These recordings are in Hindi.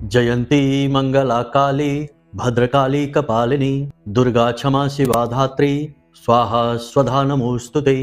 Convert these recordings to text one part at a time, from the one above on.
जयंती मंगला काली भद्रकाली कपालिनी दुर्गा क्षमा शिवा धात्री स्वाहा स्वधा नमोस्तुते।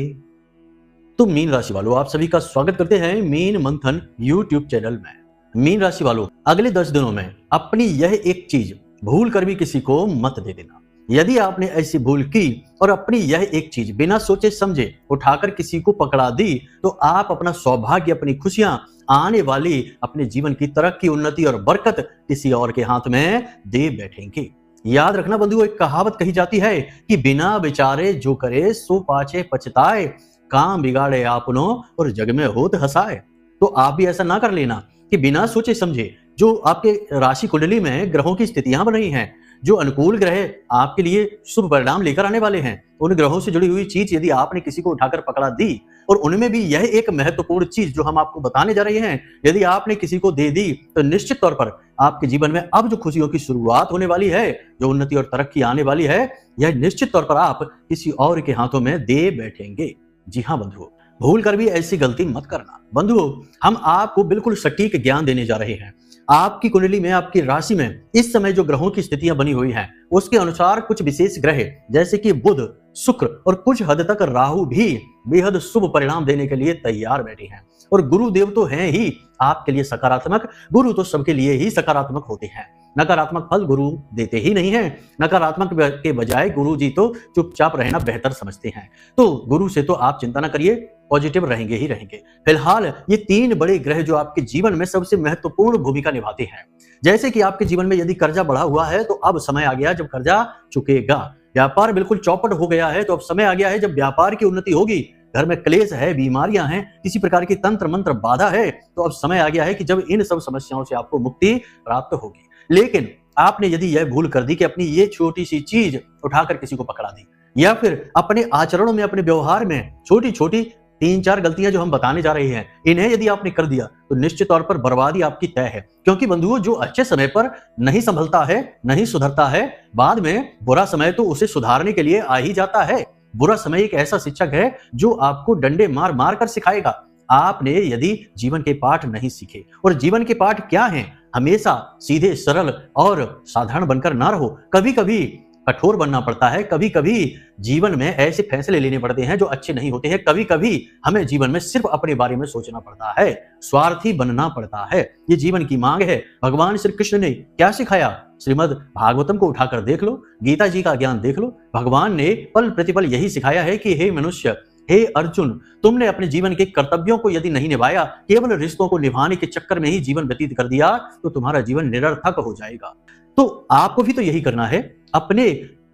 तो मीन राशि वालों, आप सभी का स्वागत करते हैं मीन मंथन यूट्यूब चैनल में। मीन राशि वालों, अगले 10 दिनों में अपनी यह एक चीज भूल कर भी किसी को मत दे देना। यदि आपने ऐसी भूल की और अपनी यह एक चीज बिना सोचे समझे उठाकर किसी को पकड़ा दी, तो आप अपना सौभाग्य, अपनी खुशियां, आने वाली अपने जीवन की तरक्की, उन्नति और बरकत किसी और के हाथ में दे बैठेंगे। याद रखना बंधुओं, एक कहावत कही जाती है कि बिना विचारे जो करे सो पाछे पछताए, काम बिगाड़े आपनो और जग में होत हंसाए। तो आप भी ऐसा ना कर लेना कि बिना सोचे समझे जो आपके राशि कुंडली में ग्रहों की स्थितियां बन रही हैं, जो अनुकूल ग्रह आपके लिए शुभ परिणाम लेकर आने वाले हैं, उन ग्रहों से जुड़ी हुई चीज यदि आपने किसी को उठाकर पकड़ा दी, और उनमें भी यह एक महत्वपूर्ण चीज जो हम आपको बताने जा रहे हैं, यदि आपने किसी को दे दी, तो निश्चित तौर पर आपके जीवन में अब जो खुशियों की शुरुआत होने वाली है, जो उन्नति और तरक्की आने वाली है, यह निश्चित तौर पर आप किसी और के हाथों में दे बैठेंगे। जी हाँ बंधुओं, भूल कर भी ऐसी गलती मत करना। बंधुओं, हम आपको बिल्कुल सटीक ज्ञान देने जा रहे हैं। आपकी कुंडली में, आपकी राशि में इस समय जो ग्रहों की स्थितियां बनी हुई हैं, उसके अनुसार कुछ विशेष ग्रह जैसे कि बुध, शुक्र और कुछ हद तक राहु भी बेहद शुभ परिणाम देने के लिए तैयार बैठे हैं। और गुरुदेव तो हैं ही आपके लिए सकारात्मक, गुरु तो सबके लिए ही सकारात्मक होते हैं। नकारात्मक फल गुरु देते ही नहीं है। नकारात्मक के बजाय गुरु जी तो चुपचाप रहना बेहतर समझते हैं। तो गुरु से तो आप चिंता ना करिए, पॉजिटिव रहेंगे ही रहेंगे। फिलहाल ये 3 बड़े ग्रह जो आपके जीवन में सबसे महत्वपूर्ण भूमिका निभाते हैं। जैसे कि आपके जीवन में यदि कर्जा बढ़ा हुआ है, तो अब समय आ गया जब कर्जा चुकेगा। व्यापार बिल्कुल चौपट हो गया है, तो अब समय आ गया है जब व्यापार की उन्नति होगी। घर में क्लेश है, बीमारियां हैं, किसी प्रकार की तंत्र मंत्र बाधा है, तो अब समय आ गया है कि जब इन सब समस्याओं से आपको मुक्ति प्राप्त होगी। लेकिन आपने यदि यह भूल कर दी कि अपनी ये छोटी सी चीज उठाकर किसी को पकड़ा दी, या फिर अपने आचरणों में, अपने व्यवहार में छोटी छोटी 3-4 गलतियां जो हम बताने जा रहे हैं, इन्हें यदि आपने कर दिया, तो निश्चित तौर पर बर्बादी आपकी तय है। क्योंकि बंधुओं, जो अच्छे समय पर नहीं संभलता है, नहीं सुधरता है, बाद में बुरा समय तो उसे सुधारने के लिए आ ही जाता है। बुरा समय एक ऐसा शिक्षक है जो आपको डंडे मार मार कर सिखाएगा। आपने यदि जीवन के पाठ नहीं सीखे, और जीवन के पाठ क्या हैं? हमेशा सीधे, सरल और साधारण बनकर ना रहो। कभी कभी कठोर बनना पड़ता है, कभी कभी जीवन में ऐसे फैसले लेने पड़ते हैं जो अच्छे नहीं होते हैं। कभी कभी हमें जीवन में सिर्फ अपने बारे में सोचना पड़ता है, स्वार्थी बनना पड़ता है। ये जीवन की मांग है। भगवान श्री कृष्ण ने क्या सिखाया? श्रीमद् भागवतम को उठाकर देख लो, गीता जी का ज्ञान देख लो। भगवान ने पल प्रतिपल यही सिखाया है कि हे मनुष्य, हे अर्जुन, तुमने अपने जीवन के कर्तव्यों को यदि नहीं निभाया, केवल रिश्तों को निभाने के चक्कर में ही जीवन व्यतीत कर दिया, तो तुम्हारा जीवन निरर्थक हो जाएगा। तो आपको भी तो यही करना है। अपने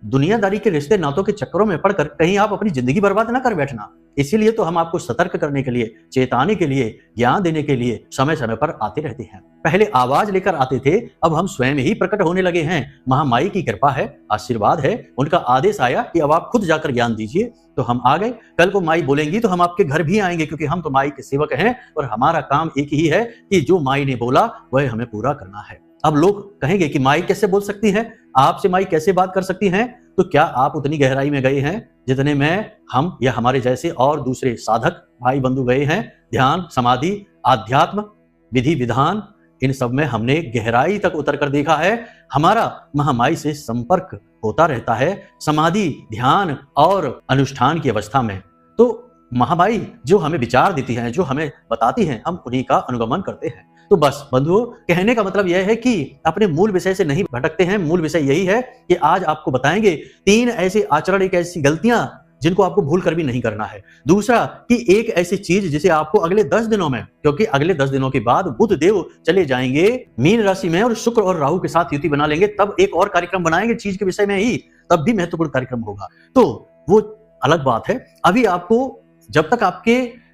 दुनियादारी के रिश्ते नातों के चक्करों में पड़कर कहीं आप अपनी जिंदगी बर्बाद ना कर बैठना। इसीलिए तो हम आपको सतर्क करने के लिए, चेताने के लिए, ज्ञान देने के लिए समय समय पर आते रहते हैं। पहले आवाज लेकर आते थे, अब हम स्वयं ही प्रकट होने लगे हैं। महामाई की कृपा है, आशीर्वाद है, उनका आदेश आया कि अब आप खुद जाकर ज्ञान दीजिए, तो हम आ गए। कल को माई बोलेंगी तो हम आपके घर भी आएंगे, क्योंकि हम तो माई के सेवक हैं और हमारा काम एक ही है कि जो माई ने बोला वह हमें पूरा करना है। अब लोग कहेंगे कि माई कैसे बोल सकती है, आपसे माई कैसे बात कर सकती हैं? तो क्या आप उतनी गहराई में गए हैं जितने में हम या हमारे जैसे और दूसरे साधक भाई बंधु गए हैं? ध्यान, समाधि, आध्यात्म, विधि विधान, इन सब में हमने गहराई तक उतर कर देखा है। हमारा महामाई से संपर्क होता रहता है समाधि, ध्यान और अनुष्ठान की अवस्था में। तो महामाई जो हमें विचार देती हैं, जो हमें बताती हैं, हम उन्हीं का अनुगमन करते हैं। तो बस बंधुओं, कहने का मतलब यह है कि अपने मूल विषय से नहीं भटकते हैं। मूल विषय यही है कि आज आपको बताएंगे 3 ऐसे आचरण, एक ऐसी गलतियां जिनको आपको भूल कर भी नहीं करना है। दूसरा कि एक ऐसी चीज जिसे आपको अगले 10 दिनों में, क्योंकि अगले 10 दिनों के बाद बुध देव चले जाएंगे मीन राशि में और शुक्र और राहु के साथ युति बना लेंगे, तब एक और कार्यक्रम बनाएंगे चीज के विषय में ही, तब भी महत्वपूर्ण कार्यक्रम होगा। तो वो अलग बात है। अभी आपको, जब तक आपके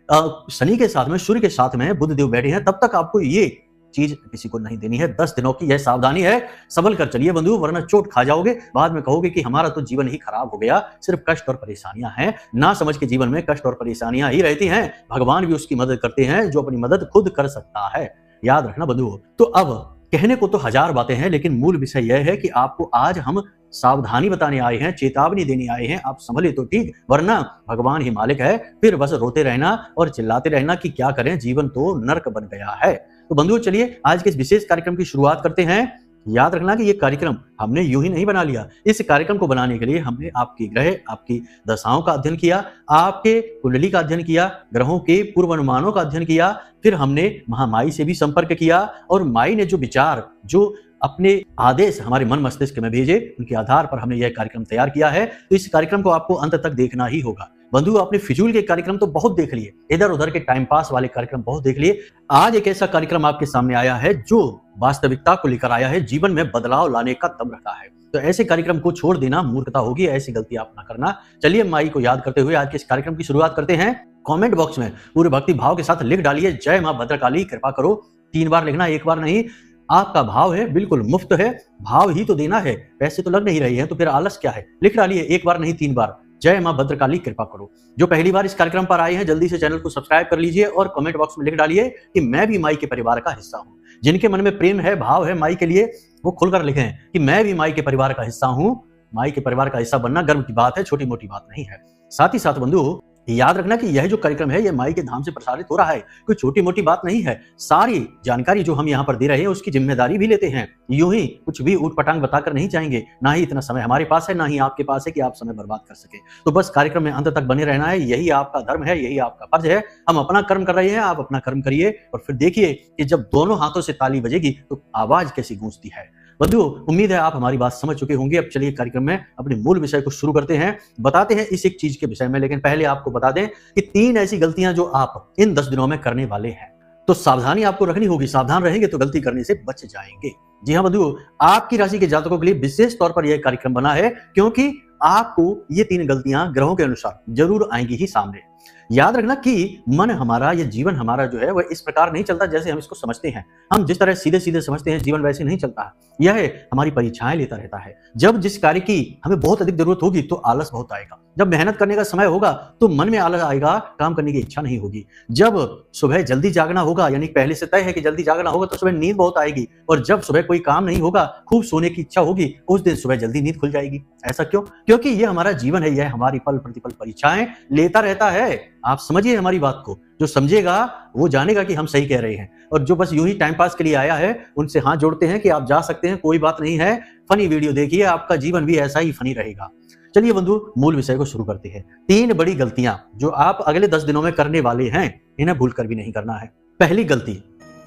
शनि के साथ में, सूर्य के साथ में बुध देव बैठे हैं, तब तक आपको ये चीज किसी को नहीं देनी है। 10 दिनों की यह सावधानी है। संभल कर चलिए बंधु, वरना चोट खा जाओगे। बाद में कहोगे कि हमारा तो जीवन ही खराब हो गया, सिर्फ कष्ट और परेशानियां हैं। ना समझ के जीवन में कष्ट और परेशानियां ही रहती हैं। भगवान भी उसकी मदद करते हैं जो अपनी मदद खुद कर सकता है। याद रखना बंधुओं। तो अब कहने को तो 1000 बातें हैं, लेकिन मूल विषय यह है कि आपको आज हम सावधानी बताने आए हैं, चेतावनी देने आए हैं। आप संभले तो ठीक, वरना भगवान ही मालिक है। फिर बस रोते रहना और चिल्लाते रहना कि क्या करें, जीवन तो नर्क बन गया है। तो बंधुओं चलिए आज के इस विशेष कार्यक्रम की शुरुआत करते हैं। याद रखना कि ये कार्यक्रम हमने यूं ही नहीं बना लिया। इस कार्यक्रम को बनाने के लिए हमने आपकी ग्रह, आपकी दशाओं का अध्ययन किया, आपके कुंडली का अध्ययन किया, ग्रहों के पूर्वानुमानों का अध्ययन किया, फिर हमने महामाई से भी संपर्क किया और माई ने जो विचार, जो अपने आदेश हमारे मन मस्तिष्क में भेजे, उनके आधार पर हमने यह कार्यक्रम तैयार किया है। तो इस कार्यक्रम को आपको अंत तक देखना ही होगा। बंधु, आपने फिजूल के कार्यक्रम तो बहुत देख लिए, इधर उधर के टाइम पास वाले कार्यक्रम बहुत देख लिए। आज एक ऐसा कार्यक्रम आपके सामने आया है जो वास्तविकता को लेकर आया है, जीवन में बदलाव लाने का दम रखा है। तो ऐसे कार्यक्रम को छोड़ देना मूर्खता होगी, ऐसी गलती आप ना करना। चलिए माई को याद करते हुए आज के इस कार्यक्रम की शुरुआत करते हैं। कमेंट बॉक्स में पूरे भक्ति भाव के साथ लिख डालिए, जय मां भद्रकाली कृपा करो। 3 बार लिखना, 1 बार नहीं। आपका भाव है, बिल्कुल मुफ्त है, भाव ही तो देना है, पैसे तो लग नहीं रही है, तो फिर आलस क्या है। लिख डालिए 1 बार नहीं 3 बार, जय मां भद्रकाली कृपा करो। जो पहली बार इस कार्यक्रम पर आए हैं जल्दी से चैनल को सब्सक्राइब कर लीजिए और कमेंट बॉक्स में लिख डालिए कि मैं भी माई के परिवार का हिस्सा हूं। जिनके मन में प्रेम है, भाव है माई के लिए, वो खुलकर लिखें कि मैं भी माई के परिवार का हिस्सा हूं। माई के परिवार का हिस्सा बनना गर्व की बात है, छोटी मोटी बात नहीं है। साथ ही साथ बंधु याद रखना कि यह जो कार्यक्रम है, यह माई के धाम से प्रसारित हो रहा है, कोई छोटी मोटी बात नहीं है। सारी जानकारी जो हम यहाँ पर दे रहे हैं उसकी जिम्मेदारी भी लेते हैं। यूं ही कुछ भी ऊट पटांग बताकर नहीं जाएंगे, ना ही इतना समय हमारे पास है, ना ही आपके पास है कि आप समय बर्बाद कर सके। तो बस कार्यक्रम में अंत तक बने रहना है, यही आपका धर्म है, यही आपका फर्ज है। हम अपना कर्म कर रहे हैं, आप अपना कर्म करिए और फिर देखिए कि जब दोनों हाथों से ताली बजेगी तो आवाज कैसी गूंजती है। बंधु, उम्मीद है आप हमारी बात समझ चुके होंगे। अब चलिए कार्यक्रम में अपने मूल विषय को शुरू करते हैं, बताते हैं इस एक चीज के विषय में। लेकिन पहले आपको बता दें कि 3 ऐसी गलतियां जो आप इन 10 दिनों में करने वाले हैं, तो सावधानी आपको रखनी होगी। सावधान रहेंगे तो गलती करने से बच जाएंगे। जी हाँ बंधु, आपकी राशि के जातकों के लिए विशेष तौर पर यह कार्यक्रम बना है, क्योंकि आपको ये 3 गलतियां ग्रहों के अनुसार जरूर आएंगी ही सामने। याद रखना कि मन हमारा, या जीवन हमारा जो है वह इस प्रकार नहीं चलता जैसे हम इसको समझते हैं। हम जिस तरह सीधे सीधे समझते हैं जीवन वैसे नहीं चलता। यह हमारी परीक्षाएं लेता रहता है। जब जिस कार्य की हमें बहुत अधिक जरूरत होगी तो आलस बहुत आएगा। जब मेहनत करने का समय होगा तो मन में आलस आएगा, काम करने की इच्छा नहीं होगी। जब सुबह जल्दी जागना होगा, यानी पहले से तय है कि जल्दी जागना होगा, तो सुबह नींद बहुत आएगी। और जब सुबह कोई काम नहीं होगा, खूब सोने की इच्छा होगी, उस दिन सुबह जल्दी नींद खुल जाएगी। ऐसा क्यों? क्योंकि यह हमारा जीवन है, यह हमारी पल प्रतिपल परीक्षाएं लेता रहता है। आप समझिए हमारी बात को। जो समझेगा वो जानेगा कि हम सही कह रहे हैं, और जो बस यूं ही टाइम पास के लिए आया है उनसे हाथ जोड़ते हैं कि आप जा सकते हैं, कोई बात नहीं है, फनी वीडियो देखिए, आपका जीवन भी ऐसा ही फनी रहेगा। चलिए बंधु, मूल विषय को शुरू करते हैं। 3 बड़ी गलतियां जो आप अगले 10 दिनों में करने वाले हैं, इन्हें भूलकर भी नहीं करना है। पहली गलती,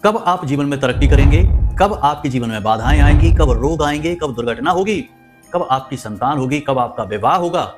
कब आप जीवन में तरक्की करेंगे, कब आपके जीवन में बाधाएं आएंगी, कब रोग आएंगे, कब दुर्घटना होगी, कब आपकी संतान होगी, कब आपका विवाह होगा,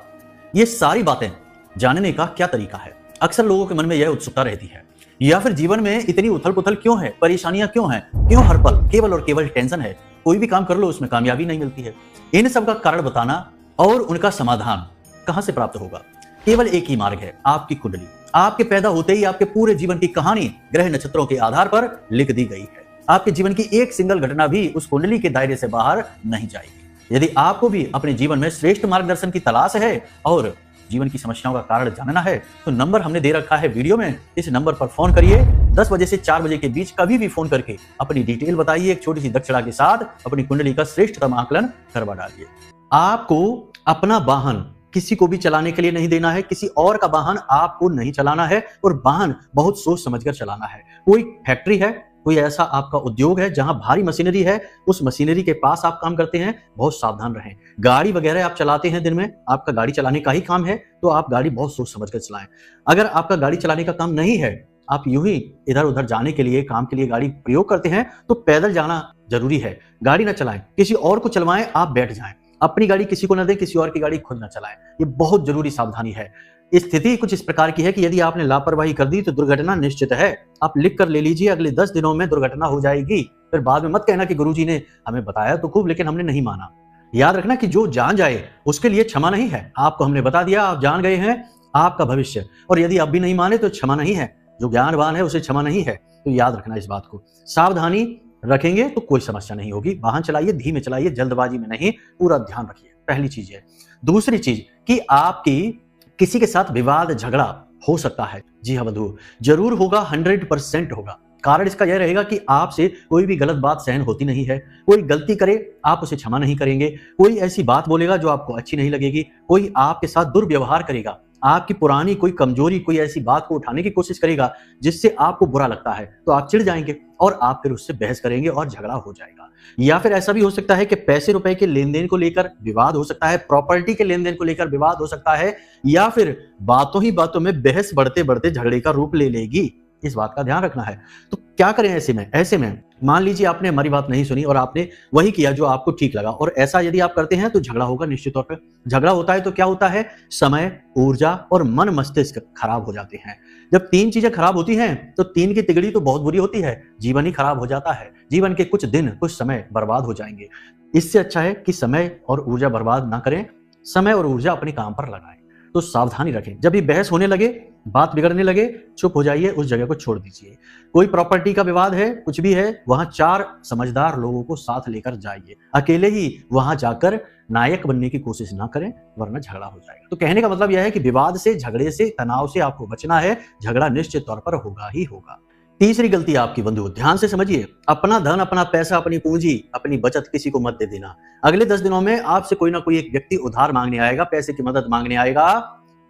ये सारी बातें जानने का क्या तरीका है। अक्सर लोगों के मन में यह उत्सुकता रहती है। या फिर जीवन में इतनी उथल पुथल क्यों है, परेशानियां क्यों हैं, क्यों हर पल केवल और केवल टेंशन है, कोई भी काम कर लो उसमें कामयाबी नहीं मिलती है। इन सब का कारण बताना और उनका समाधान कहां से प्राप्त होगा, केवल एक ही मार्ग है, आपकी कुंडली। आपके पैदा होते ही आपके पूरे जीवन की कहानी ग्रह नक्षत्रों के आधार पर लिख दी गई है। आपके जीवन की एक सिंगल घटना भी उस कुंडली के दायरे से बाहर नहीं जाएगी। यदि आपको भी अपने जीवन में श्रेष्ठ मार्गदर्शन की तलाश है और जीवन की समस्याओं का कारण जानना है, तो नंबर हमने दे रखा है वीडियो में। इस नंबर पर फोन करिए। 10 बजे से 4 बजे के बीच कभी भी फोन करके अपनी डिटेल बताइए। एक छोटी सी दक्षिणा के साथ अपनी कुंडली का श्रेष्ठतम आकलन करवा डालिए। आपको अपना वाहन किसी को भी चलाने के लिए नहीं देना है, किसी और का वाहन आपको नहीं चलाना है, और वाहन बहुत सोच समझकर चलाना है। कोई फैक्ट्री है, कोई ऐसा आपका उद्योग है जहां भारी मशीनरी है, उस मशीनरी के पास आप काम करते हैं, बहुत सावधान रहें। गाड़ी वगैरह आप चलाते हैं, दिन में आपका गाड़ी चलाने का ही काम है, तो आप गाड़ी बहुत सोच समझकर चलाएं। अगर आपका गाड़ी चलाने का काम नहीं है, आप यूं ही इधर उधर जाने के लिए, काम के लिए गाड़ी प्रयोग करते हैं, तो पैदल जाना जरूरी है। गाड़ी ना चलाएं, किसी और को चलवाएं, आप बैठ जाएं। अपनी गाड़ी किसी को न दें, किसी और की गाड़ी खुद न चलाएं। ये बहुत जरूरी सावधानी है। स्थिति कुछ इस प्रकार की है कि यदि आपने लापरवाही कर दी तो दुर्घटना निश्चित है। आप लिख कर ले लीजिए, अगले 10 दिनों में दुर्घटना हो जाएगी। फिर बाद में मत कहना कि गुरुजी ने हमें बताया तो खूब, लेकिन हमने नहीं माना। याद रखना कि जो जान जाए उसके लिए क्षमा नहीं है। आपको हमने बता दिया, आप जान गए हैं, आपका भविष्य। और यदि अब भी नहीं माने तो क्षमा नहीं है। जो ज्ञानवान है उसे क्षमा नहीं है। तो याद रखना इस बात को। सावधानी रखेंगे तो कोई समस्या नहीं होगी। वाहन चलाइए, धीमे चलाइए, जल्दबाजी में नहीं, पूरा ध्यान रखिए। पहली चीज है। दूसरी चीज कि आपकी किसी के साथ विवाद झगड़ा हो सकता है। जी हाँ बंधु, जरूर होगा, 100% होगा। कारण इसका यह रहेगा कि आपसे कोई भी गलत बात सहन होती नहीं है। कोई गलती करे आप उसे क्षमा नहीं करेंगे। कोई ऐसी बात बोलेगा जो आपको अच्छी नहीं लगेगी। कोई आपके साथ दुर्व्यवहार करेगा, आपकी पुरानी कोई कमजोरी, कोई ऐसी बात को उठाने की कोशिश करेगा जिससे आपको बुरा लगता है, तो आप चिढ़ जाएंगे। और आप फिर उससे बहस करेंगे और झगड़ा हो जाएगा। या फिर ऐसा भी हो सकता है कि पैसे रुपए के लेन देन को लेकर विवाद हो सकता है, प्रॉपर्टी के लेन देन को लेकर विवाद हो सकता है, या फिर बातों ही बातों में बहस बढ़ते बढ़ते झगड़े का रूप ले लेगी। इस बात का ध्यान रखना है। तो क्या करें ऐसे में मान लीजिए आपने हमारी बात नहीं सुनी और आपने वही किया जो आपको ठीक लगा, और ऐसा यदि आप करते हैं तो झगड़ा होगा निश्चित तौर पे। झगड़ा होता है तो क्या होता है, समय, ऊर्जा और मन मस्तिष्क खराब हो जाते हैं। जब तीन चीजें खराब होती हैं तो तीन की तिगड़ी तो बहुत बुरी होती है, जीवन ही खराब हो जाता है, जीवन के कुछ दिन कुछ समय बर्बाद हो जाएंगे। इससे अच्छा है कि समय और ऊर्जा बर्बाद ना करें, समय और ऊर्जा अपने काम पर लगाएं। तो सावधानी रखें, जब भी बहस होने लगे, बात बिगड़ने लगे, चुप हो जाइए, उस जगह को छोड़ दीजिए। कोई प्रॉपर्टी का विवाद है, कुछ भी है, वहां 4 समझदार लोगों को साथ लेकर जाइए। अकेले ही वहां जाकर नायक बनने की कोशिश ना करें, वरना झगड़ा हो जाएगा। तो कहने का मतलब यह है कि विवाद से, झगड़े से, तनाव से आपको बचना है। झगड़ा निश्चित तौर पर होगा ही होगा। तीसरी गलती आपकी बंधु, ध्यान से समझिए, अपना धन, अपना पैसा, अपनी पूंजी, अपनी बचत किसी को मत दे देना। अगले 10 दिनों में आपसे कोई ना कोई एक व्यक्ति उधार मांगने आएगा, पैसे की मदद मांगने आएगा,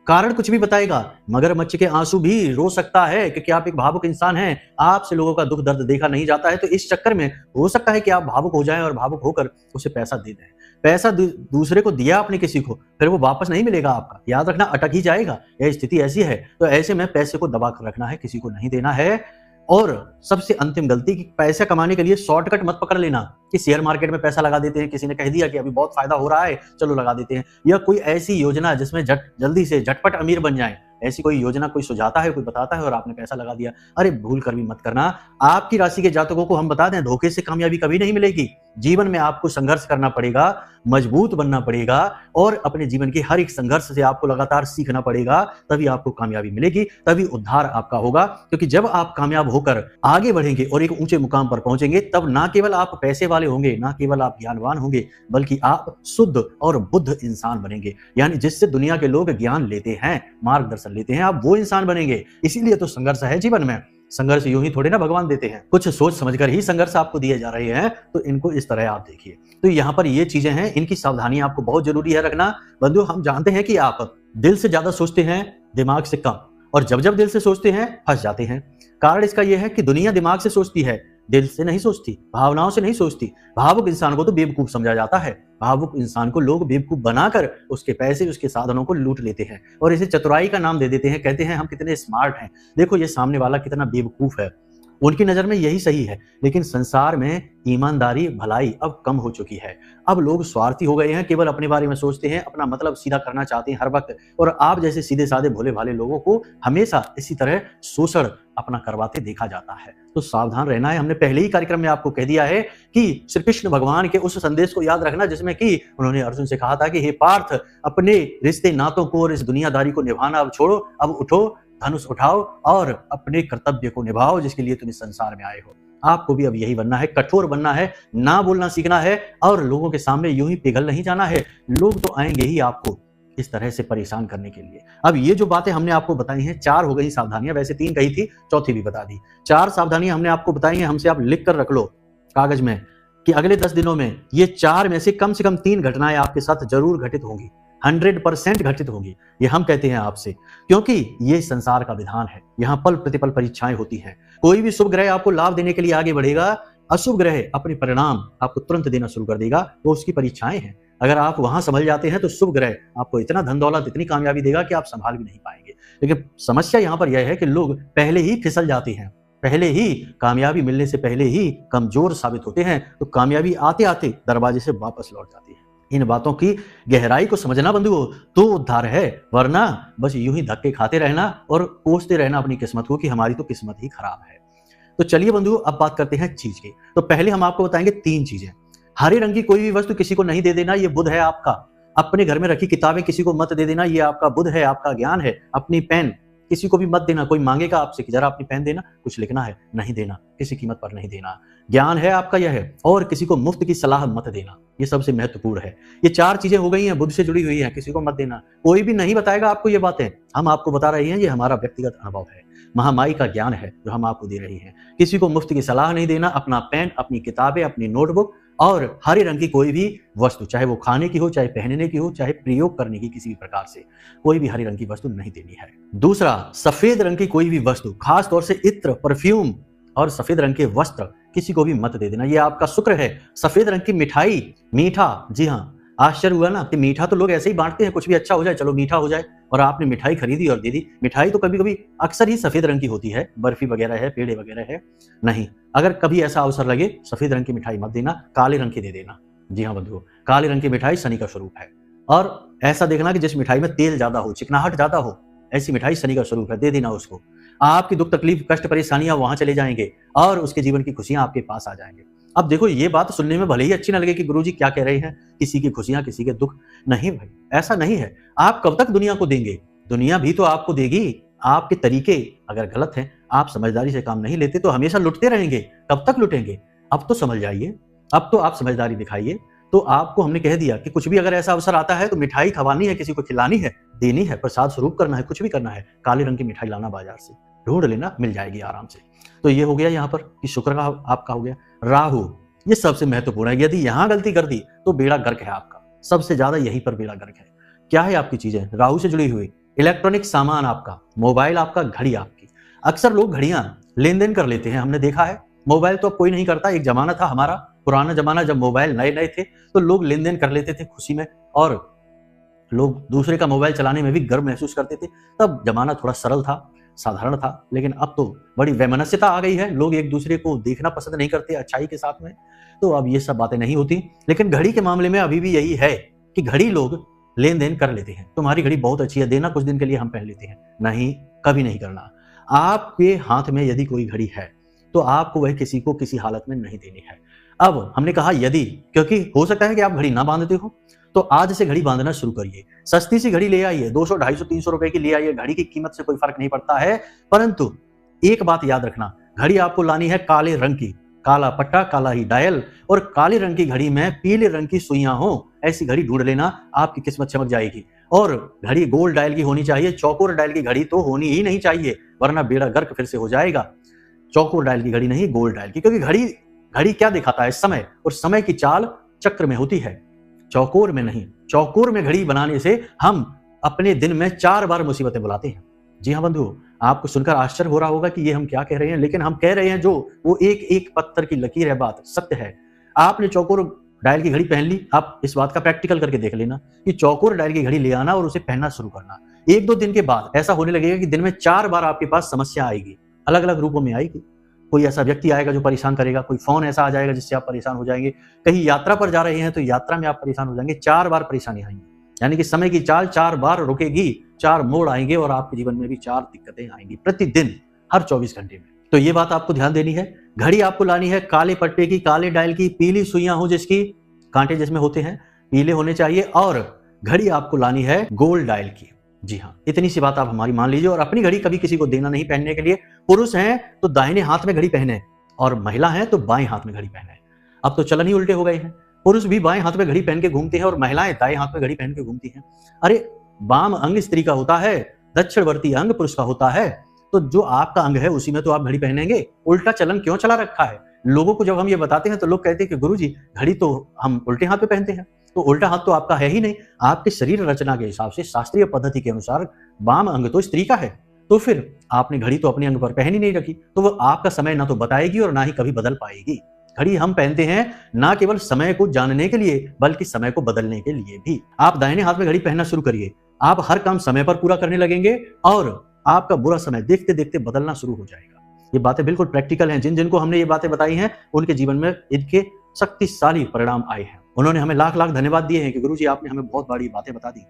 कारण कुछ भी बताएगा। मगरमच्छ के आंसू भी रो सकता है, क्योंकि आप एक भावुक इंसान हैं, आपसे लोगों का दुख दर्द देखा नहीं जाता है। तो इस चक्कर में हो सकता है कि आप भावुक हो जाएं और भावुक होकर उसे पैसा दे दें। पैसा दूसरे को दिया आपने किसी को, फिर वो वापस नहीं मिलेगा आपका, याद रखना, अटक ही जाएगा। यह स्थिति ऐसी है। तो ऐसे में पैसे को दबा कर रखना है, किसी को नहीं देना है। और सबसे अंतिम गलती कि पैसा कमाने के लिए शॉर्टकट मत पकड़ लेना कि शेयर मार्केट में पैसा लगा देते हैं, किसी ने कह दिया कि अभी बहुत फायदा हो रहा है, चलो लगा देते हैं, या कोई ऐसी योजना जिसमें जल्दी से झटपट अमीर बन जाए, ऐसी कोई योजना कोई सुझाता है, कोई बताता है और आपने पैसा लगा दिया। अरे भूल कर भी मत करना। आपकी राशि के जातकों को हम बता दें, धोखे से कामयाबी कभी नहीं मिलेगी। जीवन में आपको संघर्ष करना पड़ेगा, मजबूत बनना पड़ेगा, और अपने जीवन के हर एक संघर्ष से आपको लगातार सीखना पड़ेगा, तभी आपको कामयाबी मिलेगी, तभी उद्धार आपका होगा। क्योंकि जब आप कामयाब होकर आगे बढ़ेंगे और एक ऊंचे मुकाम पर पहुंचेंगे, तब ना केवल आप पैसे वाले होंगे, ना केवल आप ज्ञानवान होंगे, बल्कि आप शुद्ध और बुद्ध इंसान बनेंगे। यानी जिससे दुनिया के लोग ज्ञान लेते हैं, मार्गदर्शन लेते हैं, आप वो इंसान बनेंगे। इसीलिए तो संघर्ष है जीवन में। संघर्ष यूं ही थोड़े ना भगवान देते हैं, कुछ सोच समझकर ही संघर्ष आपको दिए जा रहे हैं। तो इनको इस तरह आप देखिए। तो यहाँ पर ये चीजें हैं, इनकी सावधानी आपको बहुत जरूरी है रखना। बंधु, हम जानते हैं कि आप दिल से ज्यादा सोचते हैं, दिमाग से कम, और जब जब दिल से सोचते हैं फंस जाते हैं। कारण इसका यह है कि दुनिया दिमाग से सोचती है, दिल से नहीं सोचती, भावनाओं से नहीं सोचती। भावुक इंसान को तो बेवकूफ समझा जाता है। भावुक इंसान को लोग बेवकूफ बनाकर उसके पैसे, उसके साधनों को लूट लेते हैं और इसे चतुराई का नाम दे देते हैं। कहते हैं हम कितने स्मार्ट हैं, देखो ये सामने वाला कितना बेवकूफ है। उनकी नजर में यही सही है। लेकिन संसार में ईमानदारी, भलाई अब कम हो चुकी है। अब लोग स्वार्थी हो गए हैं, केवल अपने बारे में सोचते हैं, अपना मतलब सीधा करना चाहते हैं हर वक्त। और आप जैसे सीधे साधे भोले भाले लोगों को हमेशा इसी तरह शोषण अपना करवाते देखा जाता है। तो सावधान रहना है। हमने पहले ही कार्यक्रम में आपको कह दिया है कि श्री कृष्ण भगवान के उस संदेश को याद रखना जिसमें कि उन्होंने अर्जुन से कहा था कि हे पार्थ, अपने रिश्ते नातों को और इस दुनियादारी को निभाना अब छोड़ो, अब उठो, धनुष उठाओ और अपने कर्तव्य को निभाओ जिसके लिए तुम इस संसार में आए हो। आपको भी अब यही बनना है, कठोर बनना है, ना बोलना सीखना है और लोगों के सामने यूं ही पिघल नहीं जाना है। लोग तो आएंगे ही आपको इस तरह से परेशान करने के लिए। अब ये जो बातें हमने आपको बताई हैं, 4 हो गई सावधानियां, वैसे 3 कही थी, चौथी भी बता दी। 4 सावधानियां हमने आपको बताई हैं, हमसे आप लिख कर रख लो कागज में कि अगले 10 दिनों में ये 4 में से कम 3 घटनाएं आपके साथ जरूर घटित होंगी, 100% घटित होंगी। ये हम कहते हैं आपसे, क्योंकि ये संसार का विधान है। यहाँ पल प्रतिपल परीक्षाएं होती हैं। कोई भी शुभ ग्रह आपको लाभ देने के लिए आगे बढ़ेगा, अशुभ ग्रह अपने परिणाम आपको तुरंत देना शुरू कर देगा। वो उसकी परीक्षाएं हैं। अगर आप वहां संभल जाते हैं तो शुभ ग्रह आपको इतना धन दौलत, इतनी कामयाबी देगा कि आप संभाल भी नहीं पाएंगे। लेकिन समस्या यहाँ पर यह है कि लोग पहले ही फिसल जाते हैं, पहले ही कामयाबी मिलने से पहले ही कमजोर साबित होते हैं। तो कामयाबी आते आते दरवाजे से वापस लौट जाती है। इन बातों की गहराई को समझना बंधुओं तो उद्धार है, वरना बस यूं ही धक्के खाते रहना और कोसते रहना अपनी किस्मत को कि हमारी तो किस्मत ही खराब है। तो चलिए बंधुओं, अब बात करते हैं चीज की। तो पहले हम आपको बताएंगे 3 चीजें। हरे रंग की कोई भी वस्तु किसी को नहीं दे देना, ये बुध है आपका। अपने घर में रखी किताबें किसी को मत दे देना, ये आपका बुध है, आपका ज्ञान है। अपनी पेन किसी को भी मत देना। कोई मांगेगा आपसे कि जरा अपनी पेन देना, कुछ लिखना है, नहीं देना, किसी कीमत पर नहीं देना। ज्ञान है आपका यह है। और किसी को मुफ्त की सलाह मत देना, ये सबसे महत्वपूर्ण है। ये 4 चीजें हो गई हैं, बुध से जुड़ी हुई हैं। किसी को मत देना, कोई भी नहीं बताएगा आपको ये बातें, हम आपको बता रहे हैं, ये हमारा व्यक्तिगत अनुभव है। महामाई का ज्ञान है जो हम आपको दे रहे हैं। किसी को मुफ्त की सलाह नहीं देना। अपना पेन, अपनी किताबें, अपनी नोटबुक और हरे रंग की कोई भी वस्तु, चाहे वो खाने की हो, चाहे पहनने की हो, चाहे प्रयोग करने की किसी भी प्रकार से, कोई भी हरे रंग की वस्तु नहीं देनी है। दूसरा, सफेद रंग की कोई भी वस्तु, खास तौर से इत्र, परफ्यूम और सफेद रंग के वस्त्र किसी को भी मत दे देना, ये आपका शुक्र है। सफेद रंग की मिठाई, मीठा, जी हाँ, आश्चर्य हुआ ना कि मीठा तो लोग ऐसे ही बांटते हैं, कुछ भी अच्छा हो जाए चलो मीठा हो जाए, और आपने मिठाई खरीदी और दे दी। मिठाई तो कभी कभी अक्सर ही सफेद रंग की होती है, बर्फी वगैरह है, पेड़े वगैरह है, नहीं, अगर कभी ऐसा अवसर लगे सफेद रंग की मिठाई मत देना, काले रंग की दे देना। जी हाँ बंधुओं, काले रंग की मिठाई शनि का स्वरूप है, और ऐसा देखना कि जिस मिठाई में तेल ज्यादा हो, चिकनाहट ज्यादा हो, ऐसी मिठाई शनि का स्वरूप है, दे देना उसको। आपकी दुख तकलीफ कष्ट परेशानियां वहां चले जाएंगे और उसके जीवन की खुशियां आपके पास आ जाएंगे। अब देखो, ये बात सुनने में भले ही अच्छी ना लगे कि गुरुजी क्या कह रहे हैं, किसी की खुशियां किसी के दुख, नहीं भाई, ऐसा नहीं है। आप कब तक दुनिया को देंगे, दुनिया भी तो आपको देगी। आपके तरीके अगर गलत हैं, आप समझदारी से काम नहीं लेते तो हमेशा लुटते रहेंगे। कब तक लुटेंगे, अब तो समझ जाइए, अब तो आप समझदारी दिखाइए। तो आपको हमने कह दिया कि कुछ भी अगर ऐसा अवसर आता है तो मिठाई खवानी है, किसी को खिलानी है, देनी है, प्रसाद स्वरूप करना है, कुछ भी करना है, काले रंग की मिठाई लाना बाजार से, ढूंढ लेना, मिल जाएगी आराम से। तो ये हो गया यहाँ पर कि शुक्र का आपका हो गया। राहु, ये सबसे महत्वपूर्ण है, यदि यहाँ गलती कर दी तो बेड़ा गर्क है आपका, सबसे ज्यादा यहीं पर बेड़ा गर्क है। क्या है आपकी चीजें राहु से जुड़ी हुई, इलेक्ट्रॉनिक सामान आपका, मोबाइल आपका, घड़ी आपकी। अक्सर लोग घड़ियां लेन देन कर लेते हैं, हमने देखा है। मोबाइल तो अब कोई नहीं करता, एक जमाना था हमारा पुराना जमाना, जब मोबाइल नए नए थे तो लोग लेन देन कर लेते थे खुशी में, और लोग दूसरे का मोबाइल चलाने में भी गर्व महसूस करते थे। तब जमाना थोड़ा सरल था, साधारण था, लेकिन अब तो बड़ी वैमनस्यता आ गई है, लोग एक दूसरे को देखना पसंद नहीं करते अच्छाई के साथ में, तो अब ये सब बातें नहीं होती। लेकिन घड़ी के मामले में अभी भी यही है कि घड़ी लोग लेन देन कर लेते हैं, तुम्हारी घड़ी बहुत अच्छी है, देना कुछ दिन के लिए हम पहन लेते हैं, नहीं, कभी नहीं करना। आपके हाथ में यदि कोई घड़ी है तो आपको वह किसी को किसी हालत में नहीं देनी है। अब हमने कहा यदि, क्योंकि हो सकता है कि आप घड़ी ना बांधते हो, तो आज से घड़ी बांधना शुरू करिए। सस्ती सी घड़ी ले आइए, 200, 250, 300 रुपए की ले आइए, घड़ी की कीमत से कोई फर्क नहीं पड़ता है। परंतु एक बात याद रखना, घड़ी आपको लानी है काले रंग की, काला पट्टा, काला ही डायल, और काले रंग की घड़ी में पीले रंग की सुइयां हो, ऐसी घड़ी ढूंढ लेना, आपकी किस्मत चमक जाएगी। और घड़ी गोल्ड डायल की होनी चाहिए, चौकोर डायल की घड़ी तो होनी ही नहीं चाहिए, वरना बेड़ा गर्क फिर से हो जाएगा। चौकोर डायल की घड़ी नहीं, गोल्ड डायल की, क्योंकि घड़ी क्या दिखाता है, समय, और समय की चाल चक्र में होती है, चौकोर में नहीं। चौकोर में घड़ी बनाने से हम अपने दिन में 4 बार मुसीबतें बुलाते हैं। जी हाँ बंधु, आपको सुनकर आश्चर्य हो रहा होगा कि ये हम क्या कह रहे हैं, लेकिन हम कह रहे हैं जो वो एक एक पत्थर की लकीर है, बात सत्य है। आपने चौकोर डायल की घड़ी पहन ली, आप इस बात का प्रैक्टिकल करके देख लेना कि चौकोर डायल की घड़ी ले आना और उसे पहनना शुरू करना। 1-2 दिन के बाद ऐसा होने लगेगा कि दिन में 4 बार आपके पास समस्या आएगी, अलग अलग रूपों में आएगी। कोई ऐसा व्यक्ति आएगा जो परेशान करेगा, कोई फोन ऐसा आ जाएगा जिससे आप परेशान हो जाएंगे, कहीं यात्रा पर जा रहे हैं तो यात्रा में आप परेशान हो जाएंगे, 4 बार परेशानी आएंगी, यानी कि समय की चाल 4 बार रुकेगी, 4 मोड़ आएंगे और आपके जीवन में भी 4 दिक्कतें आएंगी प्रतिदिन, हर 24 घंटे में। तो ये बात आपको ध्यान देनी है। घड़ी आपको लानी है काले पट्टे की, काले डायल की, पीली सुइयां हो जिसकी, कांटे जिसमें होते हैं पीले होने चाहिए, और घड़ी आपको लानी है गोल्ड डायल की। जी हाँ, इतनी सी बात आप हमारी मान लीजिए। और अपनी घड़ी कभी किसी को देना नहीं पहनने के लिए। पुरुष हैं तो दाहिने हाथ में घड़ी पहने, और महिला हैं तो बाएं हाथ में घड़ी पहने। अब तो चलन ही उल्टे हो गए हैं, पुरुष भी बाएं हाथ में घड़ी पहन के घूमते हैं और महिलाएं दाएं हाथ में घड़ी पहन के घूमती हैं। अरे, वाम अंग स्त्री का होता है, दक्षिणवर्ती अंग पुरुष का होता है, तो जो आपका अंग है उसी में तो आप घड़ी पहनेंगे। उल्टा चलन क्यों चला रखा है? लोगों को जब हम ये बताते हैं तो लोग कहते हैं कि गुरुजी घड़ी तो हम उल्टे हाथ पे पहनते हैं, तो उल्टा हाथ तो आपका है ही नहीं। आपके शरीर रचना के हिसाब से, शास्त्रीय पद्धति के अनुसार वाम अंग तो स्त्री का है, तो फिर आपने घड़ी तो अपने अंग पर पहन ही नहीं रखी, तो वो आपका समय ना तो बताएगी और ना ही कभी बदल पाएगी। घड़ी हम पहनते हैं ना केवल समय को जानने के लिए, बल्कि समय को बदलने के लिए भी। आप दाहिने हाथ में घड़ी पहनना शुरू करिए, आप हर काम समय पर पूरा करने लगेंगे और आपका बुरा समय देखते देखते बदलना शुरू हो जाएगा। ये बातें बिल्कुल प्रैक्टिकल हैं। जिन जिनको हमने ये बातें बताई हैं उनके जीवन में इनके शक्तिशाली परिणाम आए हैं। उन्होंने हमें लाख लाख धन्यवाद दिए हैं कि गुरुजी आपने हमें बहुत बड़ी बातें बता दी।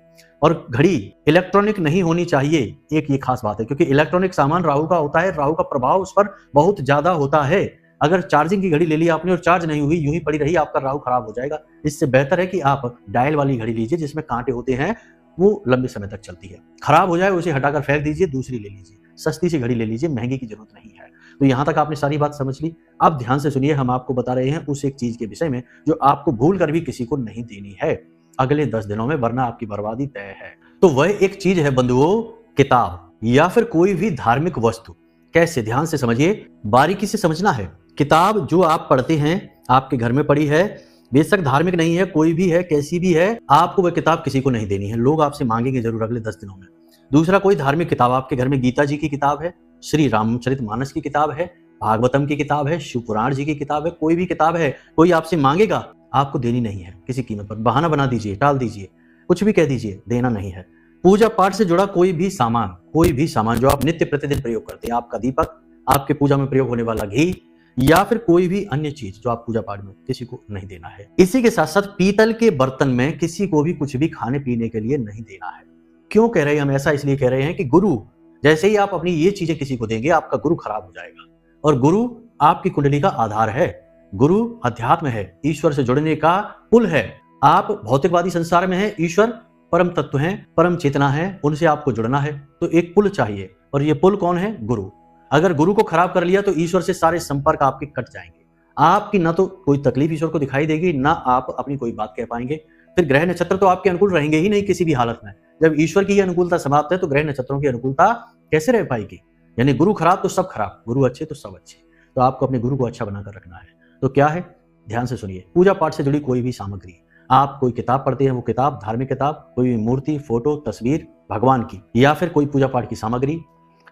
और घड़ी इलेक्ट्रॉनिक नहीं होनी चाहिए, एक ये खास बात है, क्योंकि इलेक्ट्रॉनिक सामान राहु का होता है, राहु का प्रभाव उस पर बहुत ज्यादा होता है। अगर चार्जिंग की घड़ी ले ली आपने और चार्ज नहीं हुई, यूं ही पड़ी रही, आपका राहु खराब हो जाएगा। इससे बेहतर है कि आप डायल वाली घड़ी लीजिए जिसमें कांटे होते हैं, वो लंबे समय तक चलती है। खराब हो जाए उसे हटाकर फेंक दीजिए, दूसरी ले लीजिए, सस्ती सी घड़ी ले लीजिए, महंगी की जरूरत नहीं है। तो यहां तक आपने सारी बात समझ ली। अब ध्यान से सुनिए, हम आपको बता रहे हैं उस एक चीज के विषय में जो आपको भूल कर भी किसी को नहीं देनी है अगले 10 दिनों में, वरना आपकी बर्बादी तय है। तो वह एक चीज है बंधुओं, किताब या फिर कोई भी धार्मिक वस्तु। कैसे? ध्यान से समझिए, बारीकी से समझना है। किताब जो आप पढ़ते हैं, आपके घर में पड़ी है, बेशक धार्मिक नहीं है, कोई भी है, कैसी भी है, आपको वह किताब किसी को नहीं देनी है। लोग आपसे मांगेंगे जरूर अगले 10 दिनों में। दूसरा, कोई धार्मिक किताब आपके घर में, गीता जी की किताब है, श्री रामचरितमानस की किताब है, भागवतम की किताब है, शिव पुराण जी की किताब है, कोई भी किताब है, कोई आपसे मांगेगा, आपको देनी नहीं है किसी कीमत पर। बहाना बना दीजिए, टाल दीजिए, कुछ भी कह दीजिए, देना नहीं है। पूजा पाठ से जुड़ा कोई भी सामान जो आप नित्य प्रतिदिन प्रयोग करते हैं, आपका दीपक, आपके पूजा में प्रयोग होने वाला घी, या फिर कोई भी अन्य चीज जो आप पूजा पाठ में, किसी को नहीं देना है। इसी के साथ साथ पीतल के बर्तन में किसी को भी कुछ भी खाने पीने के लिए नहीं देना है। क्यों कह रहे हैं हम ऐसा? इसलिए कह रहे हैं कि गुरु, जैसे ही आप अपनी ये चीजें किसी को देंगे, आपका गुरु खराब हो जाएगा। और गुरु आपकी कुंडली का आधार है। गुरु अध्यात्म है, ईश्वर से जुड़ने का पुल है। आप भौतिकवादी संसार में हैं, ईश्वर परम तत्व हैं, परम चेतना है, उनसे आपको जुड़ना है, तो एक पुल चाहिए। और ये पुल कौन है? गुरु। अगर गुरु को खराब कर लिया तो ईश्वर से सारे संपर्क आपके कट जाएंगे। आपकी ना तो कोई तकलीफ ईश्वर को दिखाई देगी, ना आप अपनी कोई बात कह पाएंगे। फिर ग्रह नक्षत्र तो आपके अनुकूल रहेंगे ही नहीं किसी भी हालत में। जब ईश्वर की अनुकूलता समाप्त है तो ग्रह नक्षत्रों की अनुकूलता कैसे रह पाएगी? यानी गुरु खराब तो सब खराब, गुरु अच्छे तो सब अच्छे। तो आपको अपने गुरु को अच्छा बनाकर रखना है। तो क्या है? ध्यान से सुनिए। पूजा पाठ से जुड़ी कोई भी सामग्री, आप कोई किताब पढ़ते हैं, वो किताब, धार्मिक किताब, कोई भी मूर्ति, फोटो, तस्वीर भगवान की, या फिर कोई पूजा पाठ की सामग्री,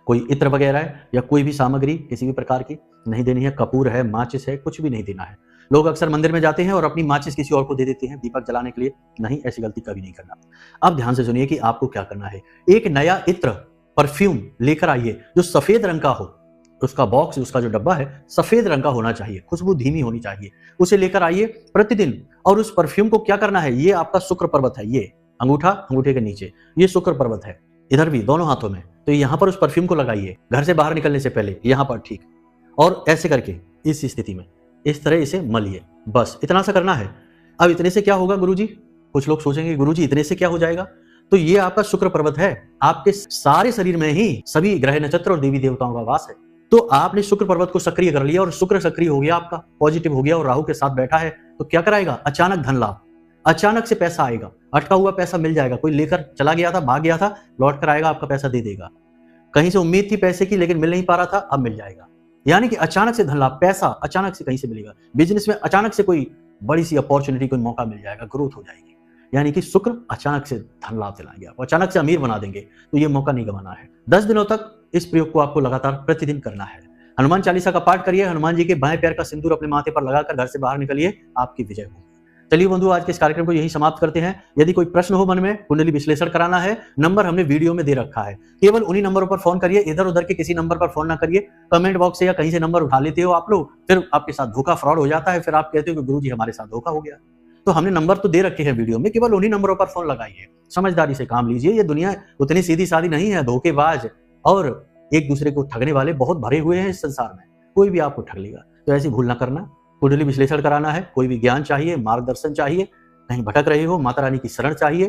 कोई इत्र वगैरह है, या कोई भी सामग्री किसी भी प्रकार की नहीं देनी है। कपूर है, माचिस है, कुछ भी नहीं देना है। लोग अक्सर मंदिर में जाते हैं और अपनी माचिस किसी और को दे देते हैं दीपक जलाने के लिए। नहीं, ऐसी गलती कभी नहीं करना। अब ध्यान से सुनिए कि आपको क्या करना है। एक नया इत्र, परफ्यूम लेकर आइए जो सफेद रंग का हो। उसका बॉक्स, उसका जो डब्बा है, सफेद रंग का होना चाहिए, खुशबू धीमी होनी चाहिए। उसे लेकर आइए प्रतिदिन। और उस परफ्यूम को क्या करना है? ये आपका शुक्र पर्वत है, ये अंगूठा, अंगूठे के नीचे ये शुक्र पर्वत है, इधर भी दोनों हाथों में। तो यहाँ पर उस परफ्यूम को लगाइए घर से बाहर निकलने से पहले, यहाँ पर, ठीक। और ऐसे करके इस स्थिति में इस तरह इसे मलिए। बस इतना सा करना है। अब इतने से क्या होगा गुरुजी? कुछ लोग सोचेंगे गुरुजी इतने से क्या हो जाएगा? तो ये आपका शुक्र पर्वत है। आपके सारे शरीर में ही सभी ग्रह नक्षत्र और देवी देवताओं का वास है। तो आपने शुक्र पर्वत को सक्रिय कर लिया और शुक्र सक्रिय हो गया, आपका पॉजिटिव हो गया और राहु के साथ बैठा है। तो क्या कराएगा? अचानक धन लाभ, अचानक से पैसा आएगा, अटका हुआ पैसा मिल जाएगा। कोई लेकर चला गया था, भाग गया था, लौट कर आएगा, आपका पैसा दे देगा। कहीं से उम्मीद थी पैसे की लेकिन मिल नहीं पा रहा था, अब मिल जाएगा। यानी कि अचानक से धन लाभ, पैसा अचानक से कहीं से मिलेगा। बिजनेस में अचानक से कोई बड़ी सी अपॉर्चुनिटी, कोई मौका मिल जाएगा, ग्रोथ हो जाएगी। यानी कि शुक्र अचानक से धन लाभ दिलाएंगे, आपको अचानक से अमीर बना देंगे। तो ये मौका नहीं गंवाना है। 10 दिनों तक इस प्रयोग को आपको लगातार प्रतिदिन करना है। हनुमान चालीसा का पाठ करिए, हनुमान जी के बाएं पैर का सिंदूर अपने माथे पर लगाकर घर से बाहर निकलिए, आपकी विजय होगी। चलिए बंधु, आज के इस कार्यक्रम को यही समाप्त करते हैं। यदि कोई प्रश्न हो मन में, कुंडली विश्लेषण कराना है, नंबर हमने वीडियो में दे रखा है। केवल उन्हीं नंबरों पर फोन करिए, इधर उधर के किसी नंबर पर फोन ना करिए। कमेंट बॉक्स से या कहीं से नंबर उठा लेते हो आप लोग, फिर आपके साथ धोखा, फ्रॉड हो जाता है। फिर आप कहते हो कि गुरुजी हमारे साथ धोखा हो गया। तो हमने नंबर तो दे रखे हैं वीडियो में, केवल उन्हीं नंबरों पर फोन लगाइए। समझदारी से काम लीजिए। ये दुनिया उतनी सीधी सादी नहीं है। धोखेबाज और एक दूसरे को ठगने वाले बहुत भरे हुए हैं इस संसार में। कोई भी आपको ठग लेगा, तो ऐसी भूल ना करना। कुंडली विश्लेषण कराना है, कोई भी ज्ञान चाहिए, मार्गदर्शन चाहिए, कहीं भटक रहे हो, माता रानी की शरण चाहिए,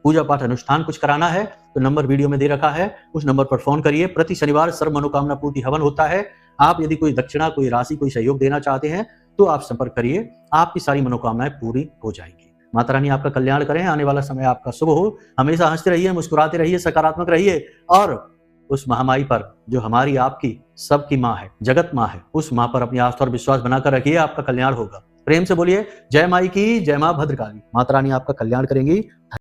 पूजा पाठ अनुष्ठान कुछ कराना है, तो नंबर वीडियो में दे रखा है, उस नंबर पर फोन करिए। प्रति शनिवार सर्व मनोकामना पूर्ति हवन होता है। आप यदि कोई दक्षिणा, कोई राशि, कोई सहयोग देना चाहते हैं तो आप संपर्क करिए, आपकी सारी मनोकामनाएं पूरी हो जाएंगी। माता रानी आपका कल्याण करें, आने वाला समय आपका शुभ हो। हमेशा हंसते रहिए, मुस्कुराते रहिए, सकारात्मक रहिए। और उस महामाई पर, जो हमारी आपकी सबकी माँ है, जगत माँ है, उस माँ पर अपनी आस्था और विश्वास बनाकर रखिए, आपका कल्याण होगा। प्रेम से बोलिए जय माई की, जय माँ भद्रकाली। माता रानी आपका कल्याण करेंगी।